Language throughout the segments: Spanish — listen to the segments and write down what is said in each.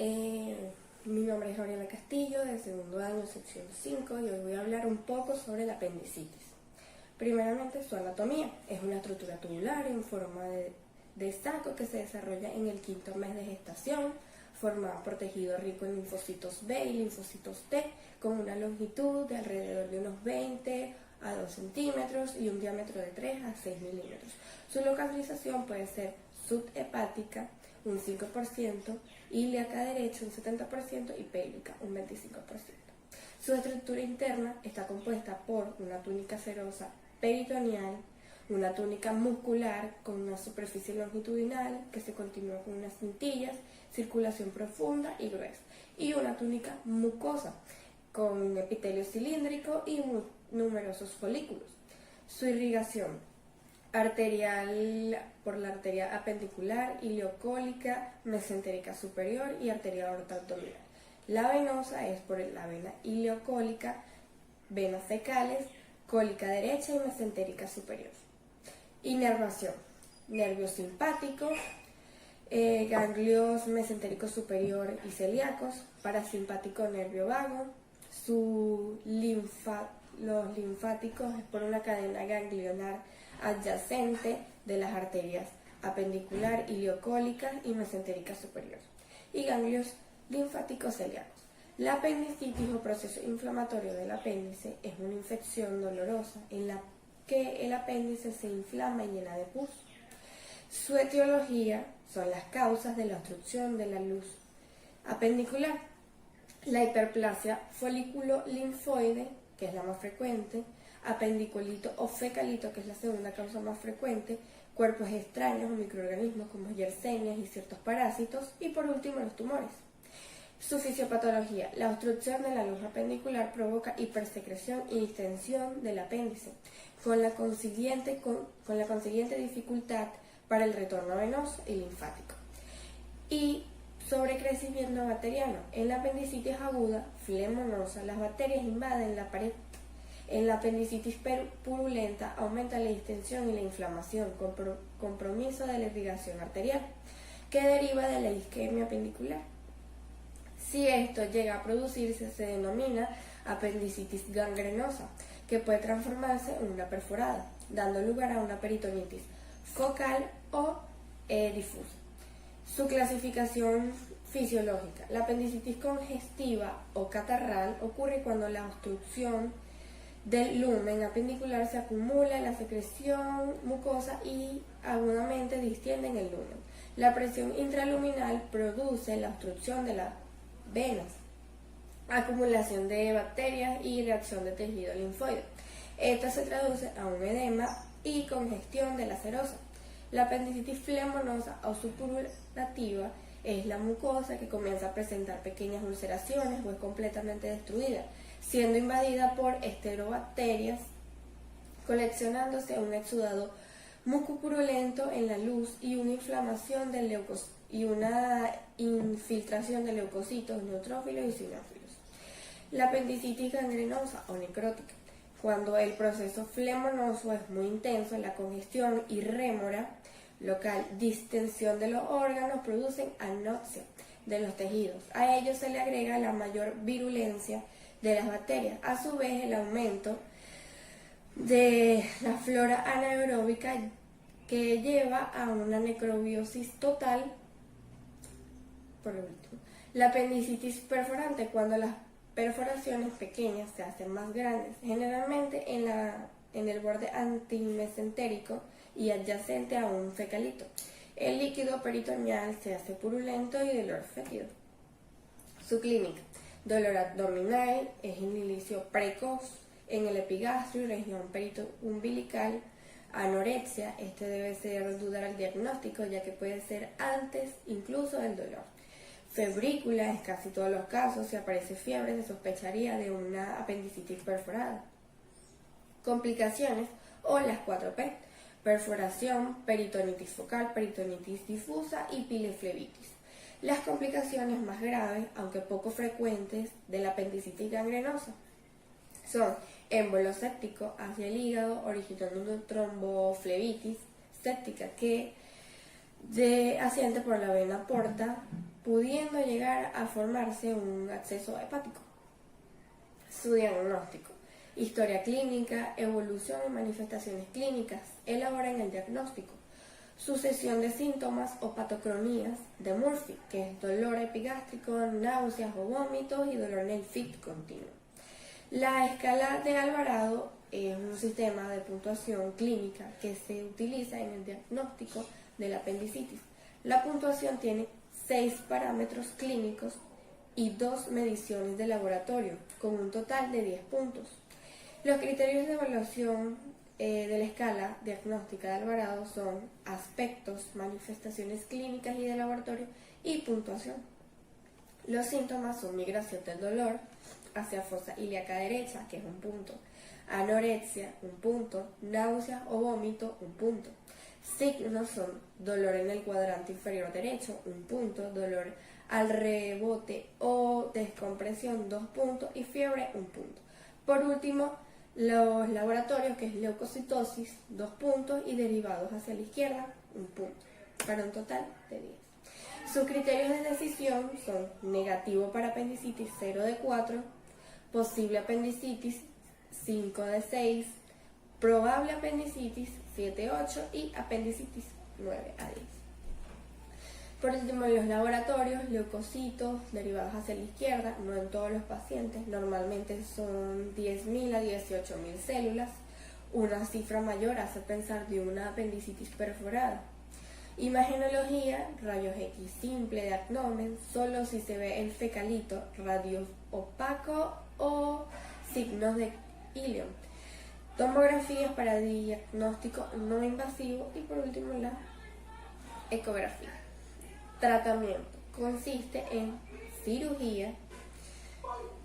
Mi nombre es Gabriela Castillo, de segundo año, sección 5, y hoy voy a hablar un poco sobre la apendicitis. Primeramente, su anatomía. Es una estructura tubular en forma de saco que se desarrolla en el quinto mes de gestación, formada por tejido rico en linfocitos B y linfocitos T, con una longitud de alrededor de unos 20 a 2 centímetros y un diámetro de 3 a 6 milímetros. Su localización puede ser subhepática, un 5%, ilíaca derecha, un 70%, y pélvica, un 25%. Su estructura interna está compuesta por una túnica serosa peritoneal, una túnica muscular con una superficie longitudinal que se continúa con unas cintillas, circulación profunda y gruesa, y una túnica mucosa con un epitelio cilíndrico y numerosos folículos. Su irrigación arterial por la arteria apendicular, ileocólica, mesentérica superior y arteria aorta abdominal. La venosa es por la vena ileocólica, venas fecales, cólica derecha y mesentérica superior. Inervación: nervio simpático, ganglios mesentérico superior y celíacos, parasimpático nervio vago. Los linfáticos es por una cadena ganglionar adyacente de las arterias apendicular, ileocólica y mesentérica superior, y ganglios linfáticos celíacos. La apendicitis o proceso inflamatorio del apéndice es una infección dolorosa en la que el apéndice se inflama y llena de pus. Su etiología son las causas de la obstrucción de la luz apendicular, la hiperplasia folículo-linfoide, que es la más frecuente, apendiculito o fecalito, que es la segunda causa más frecuente, cuerpos extraños o microorganismos como yersenias y ciertos parásitos, y por último los tumores. Su fisiopatología: la obstrucción de la luz apendicular provoca hipersecreción y distensión del apéndice, con la consiguiente dificultad para el retorno venoso y linfático. Y sobrecrecimiento bacteriano. En la apendicitis aguda, flemonosa, las bacterias invaden la pared. En la apendicitis purulenta aumenta la distensión y la inflamación, con compromiso de la irrigación arterial, que deriva de la isquemia apendicular. Si esto llega a producirse, se denomina apendicitis gangrenosa, que puede transformarse en una perforada, dando lugar a una peritonitis focal o difusa. Su clasificación fisiológica: la apendicitis congestiva o catarral ocurre cuando la obstrucción del lumen apendicular se acumula en la secreción mucosa y agudamente distiende en el lumen. La presión intraluminal produce la obstrucción de las venas, acumulación de bacterias y reacción de tejido linfoide. Esta se traduce a un edema y congestión de la serosa. La apendicitis flemonosa o supurativa es la mucosa que comienza a presentar pequeñas ulceraciones o es completamente destruida, siendo invadida por esterobacterias, coleccionándose un exudado mucopurulento en la luz y una inflamación de y una infiltración de leucocitos, neutrófilos y sinófilos. La apendicitis gangrenosa o necrótica: cuando el proceso flemonoso es muy intenso, la congestión y rémora local, distensión de los órganos producen anoxia de los tejidos. A ello se le agrega la mayor virulencia de las bacterias, a su vez el aumento de la flora anaeróbica, que lleva a una necrobiosis total. Por último, la apendicitis perforante: cuando las perforaciones pequeñas se hacen más grandes, generalmente en el borde antimesentérico y adyacente a un fecalito. El líquido peritoneal se hace purulento y dolor fétido. Su clínica: dolor abdominal, es en inicio precoz en el epigastrio y región peritoumbilical. Anorexia: este debe ser dudar al diagnóstico, ya que puede ser antes incluso del dolor. Febrícula: en casi todos los casos, si aparece fiebre, se sospecharía de una apendicitis perforada. Complicaciones o las 4P: perforación, peritonitis focal, peritonitis difusa y pileflebitis. Las complicaciones más graves, aunque poco frecuentes, de la apendicitis gangrenosa son émbolo séptico hacia el hígado, originando una tromboflebitis séptica que asciende por la vena porta pudiendo llegar a formarse un absceso hepático. Su diagnóstico: historia clínica, evolución y manifestaciones clínicas. Elaboran el diagnóstico. Sucesión de síntomas o patocronías de Murphy, que es dolor epigástrico, náuseas o vómitos y dolor en el FIT continuo. La escala de Alvarado es un sistema de puntuación clínica que se utiliza en el diagnóstico de la apendicitis. La puntuación tiene 6 parámetros clínicos y 2 mediciones de laboratorio, con un total de 10 puntos. Los criterios de evaluación de la escala diagnóstica de Alvarado son aspectos, manifestaciones clínicas y de laboratorio y puntuación. Los síntomas son migración del dolor hacia fosa ilíaca derecha, que es un punto, anorexia, un punto, náusea o vómito, un punto. Signos son dolor en el cuadrante inferior derecho, un punto, dolor al rebote o descompresión, 2 puntos, y fiebre, un punto. Por último, los laboratorios, que es leucocitosis, 2 puntos, y derivados hacia la izquierda, un punto, para un total de 10. Sus criterios de decisión son negativo para apendicitis, 0 de 4, posible apendicitis, 5 de 6, probable apendicitis, 7 de 8, y apendicitis, 9 a 10. Por último, en los laboratorios, leucocitos derivados hacia la izquierda, no en todos los pacientes, normalmente son 10.000 a 18.000 células. Una cifra mayor hace pensar de una apendicitis perforada. Imagenología, rayos X simple de abdomen, solo si se ve el fecalito, radio opaco o signos de ilion. Tomografías para diagnóstico no invasivo y por último la ecografía. Tratamiento: consiste en cirugía.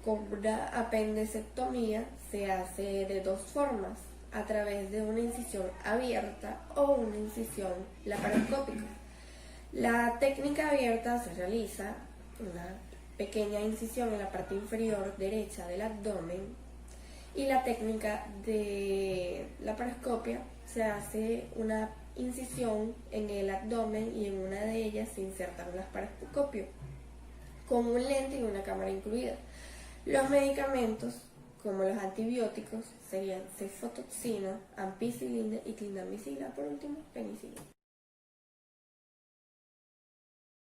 Con una apendicectomía se hace de 2 formas: a través de una incisión abierta o una incisión laparoscópica. La técnica abierta se realiza una pequeña incisión en la parte inferior derecha del abdomen, y la técnica de laparoscopia se hace una incisión en el abdomen y en una de ellas se inserta un laparoscopio con un lente y una cámara incluida. Los medicamentos, como los antibióticos, serían cefotoxina, ampicilina y clindamicina, por último, penicilina.